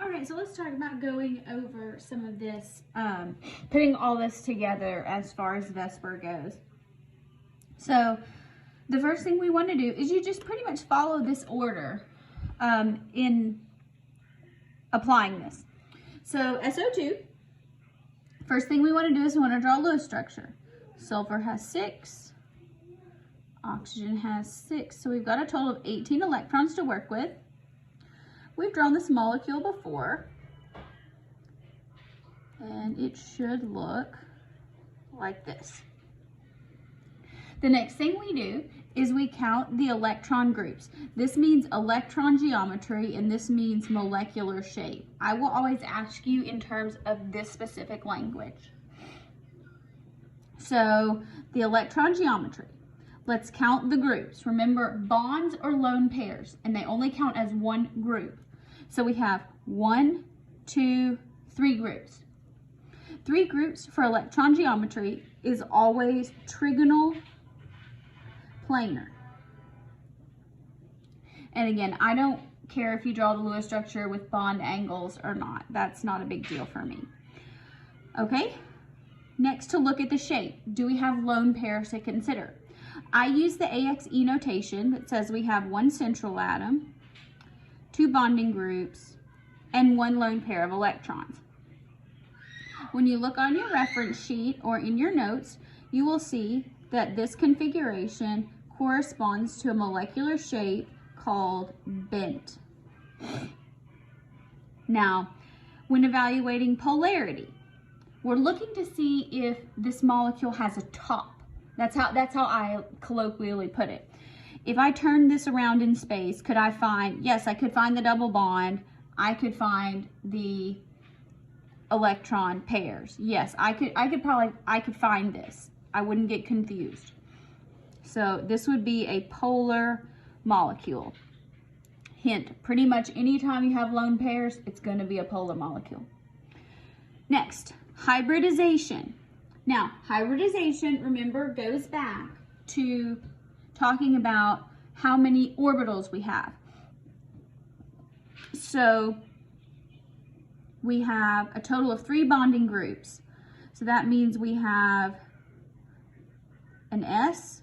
All right, so let's talk about going over some of this, putting all this together as far as VSEPR goes. So the first thing we want to do is you just pretty much follow this order in applying this. So SO2, first thing we want to do is we want to draw a Lewis structure. Sulfur has 6, oxygen has 6, so we've got a total of 18 electrons to work with. We've drawn this molecule before, and it should look like this. The next thing we do is we count the electron groups. This means electron geometry, and this means molecular shape. I will always ask you in terms of this specific language. So the electron geometry. Let's count the groups. Remember, bonds are lone pairs, and they only count as one group. So we have 1, 2, 3 groups. 3 groups for electron geometry is always trigonal planar. And again, I don't care if you draw the Lewis structure with bond angles or not. That's not a big deal for me. Okay, next to look at the shape. Do we have lone pairs to consider? I use the AXE notation that says we have 1 central atom, 2 bonding groups, and 1 lone pair of electrons. When you look on your reference sheet or in your notes, you will see that this configuration corresponds to a molecular shape called bent. Now, when evaluating polarity, we're looking to see if this molecule has a top. That's how I colloquially put it. If I turn this around in space, could I find, yes, I could find the double bond. I could find the electron pairs. Yes, I could find this. I wouldn't get confused. So this would be a polar molecule. Hint, pretty much anytime you have lone pairs, it's going to be a polar molecule. Next, hybridization. Now, hybridization, remember, goes back to talking about how many orbitals we have. So we have a total of 3 bonding groups. So that means we have an S,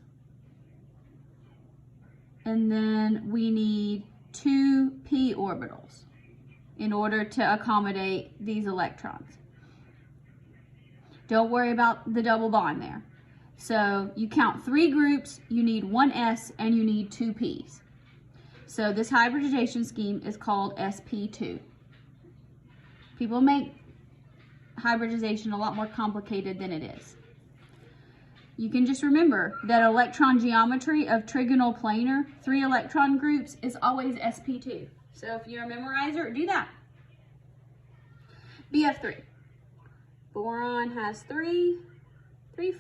and then we need 2 p orbitals in order to accommodate these electrons. Don't worry about the double bond there. So you count 3 groups, you need 1 S, and you need 2 P's. So this hybridization scheme is called sp2. People make hybridization a lot more complicated than it is. You can just remember that electron geometry of trigonal planar, 3 electron groups, is always sp2. So if you're a memorizer, do that. BF3. Boron has 3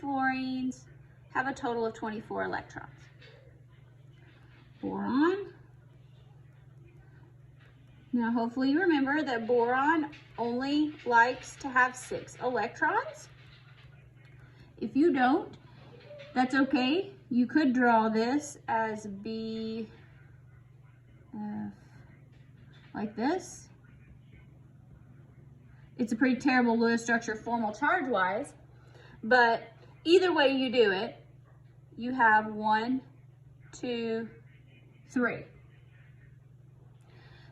fluorines, have a total of 24 electrons. Boron. Now hopefully you remember that boron only likes to have 6 electrons. If you don't, that's okay. You could draw this as BF like this. It's a pretty terrible Lewis structure formal charge-wise, but either way you do it, you have 1, 2, 3.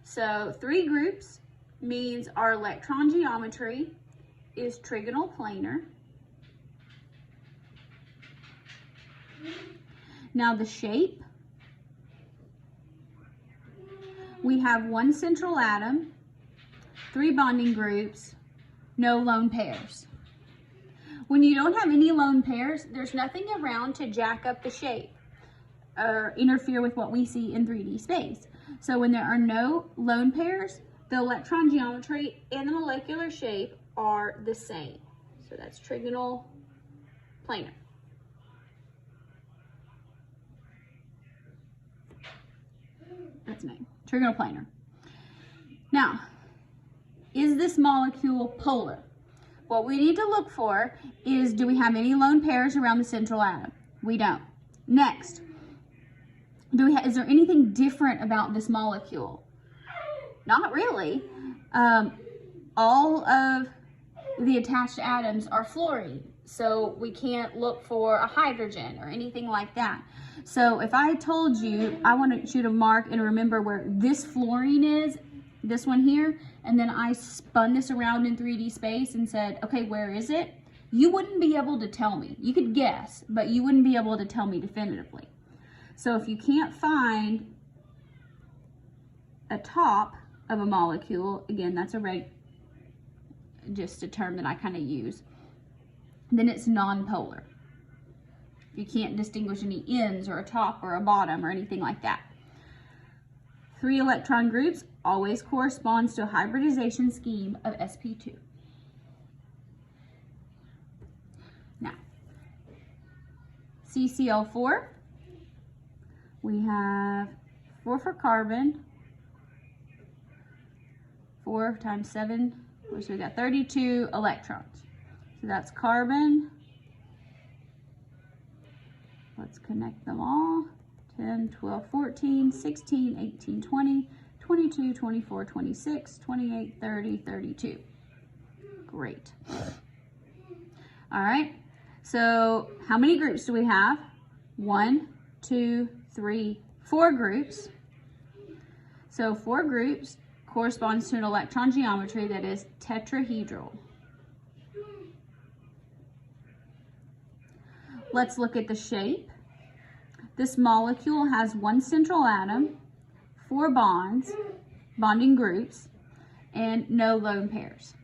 So 3 groups means our electron geometry is trigonal planar. Now the shape, we have 1 central atom, 3 bonding groups, no lone pairs. When you don't have any lone pairs, there's nothing around to jack up the shape or interfere with what we see in 3D space. So when there are no lone pairs, the electron geometry and the molecular shape are the same. So that's trigonal planar. That's the name, trigonal planar. Now, is this molecule polar? What we need to look for is, do we have any lone pairs around the central atom? We don't. Next, is there anything different about this molecule? Not really. All of the attached atoms are fluorine, so we can't look for a hydrogen or anything like that. So if I told you, I wanted you to mark and remember where this fluorine is, this one here, and then I spun this around in 3D space and said, okay, where is it? You wouldn't be able to tell me. You could guess, but you wouldn't be able to tell me definitively. So if you can't find a top of a molecule, again, that's just a term that I kind of use, then it's nonpolar. You can't distinguish any ends or a top or a bottom or anything like that. 3 electron groups always corresponds to a hybridization scheme of sp2. Now, CCl4, we have 4 for carbon, 4 times 7, so we got 32 electrons. So that's carbon. Let's connect them all. 10, 12, 14, 16, 18, 20, 22, 24, 26, 28, 30, 32. Great. All right. So how many groups do we have? 1, 2, 3, 4 groups. So 4 groups corresponds to an electron geometry that is tetrahedral. Let's look at the shape. This molecule has 1 central atom, 4 bonds, bonding groups, and no lone pairs.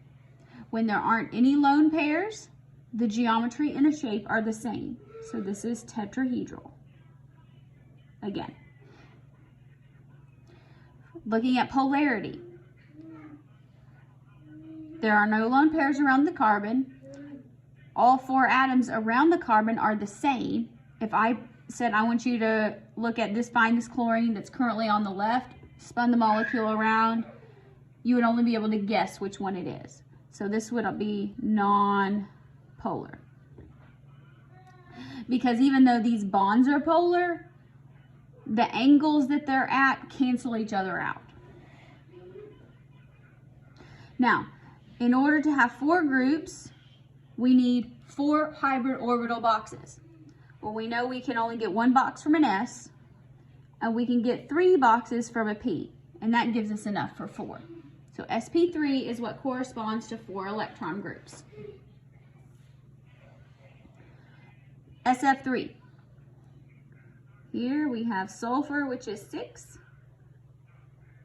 When there aren't any lone pairs, the geometry and the shape are the same. So this is tetrahedral. Again. Looking at polarity. There are no lone pairs around the carbon. All 4 atoms around the carbon are the same. If I said I want you to look at this, find this chlorine that's currently on the left, spun the molecule around, you would only be able to guess which one it is. So this would be non-polar. Because even though these bonds are polar, the angles that they're at cancel each other out. Now, in order to have 4 groups, we need 4 hybrid orbital boxes. Well, we know we can only get 1 box from an S, and we can get 3 boxes from a P, and that gives us enough for 4. So sp3 is what corresponds to 4 electron groups. SF3. Here we have sulfur, which is 6,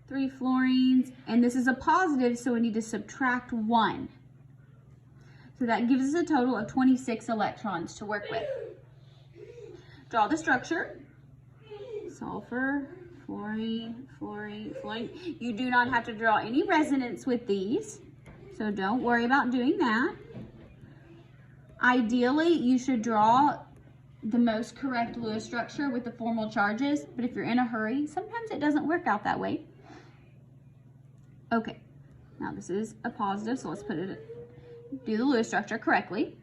3 fluorines, and this is a positive, so we need to subtract 1. So that gives us a total of 26 electrons to work with. Draw the structure. Sulfur, fluorine, fluorine, fluorine. You do not have to draw any resonance with these, so don't worry about doing that. Ideally, you should draw the most correct Lewis structure with the formal charges, but if you're in a hurry, sometimes it doesn't work out that way. Okay, now this is a positive, so let's put it, do the Lewis structure correctly.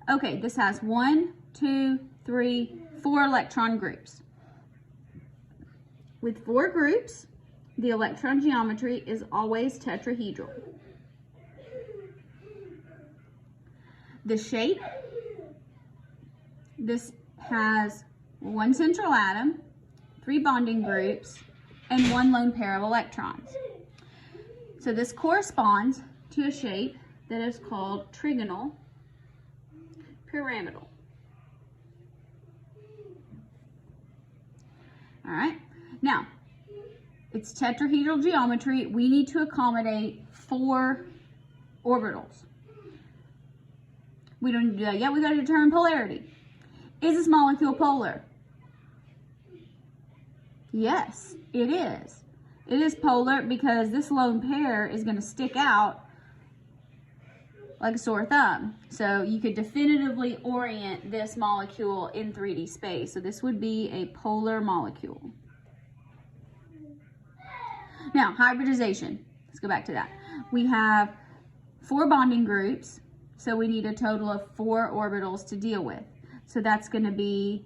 Okay, this has 1, 2, 3, 4 electron groups. With 4 groups, the electron geometry is always tetrahedral. The shape, this has 1 central atom, 3 bonding groups, and 1 lone pair of electrons. So this corresponds to a shape that is called trigonal pyramidal. All right, now it's tetrahedral geometry. We need to accommodate 4 orbitals. We don't need to do that yet. We got to determine polarity. Is this molecule polar? Yes, it is. It is polar because this lone pair is going to stick out like a sore thumb. So you could definitively orient this molecule in 3D space. So this would be a polar molecule. Now, hybridization. Let's go back to that. We have 4 bonding groups, so we need a total of 4 orbitals to deal with. So that's going to be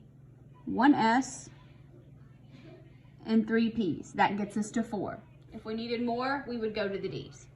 1s and 3 p's. That gets us to 4. If we needed more, we would go to the D's.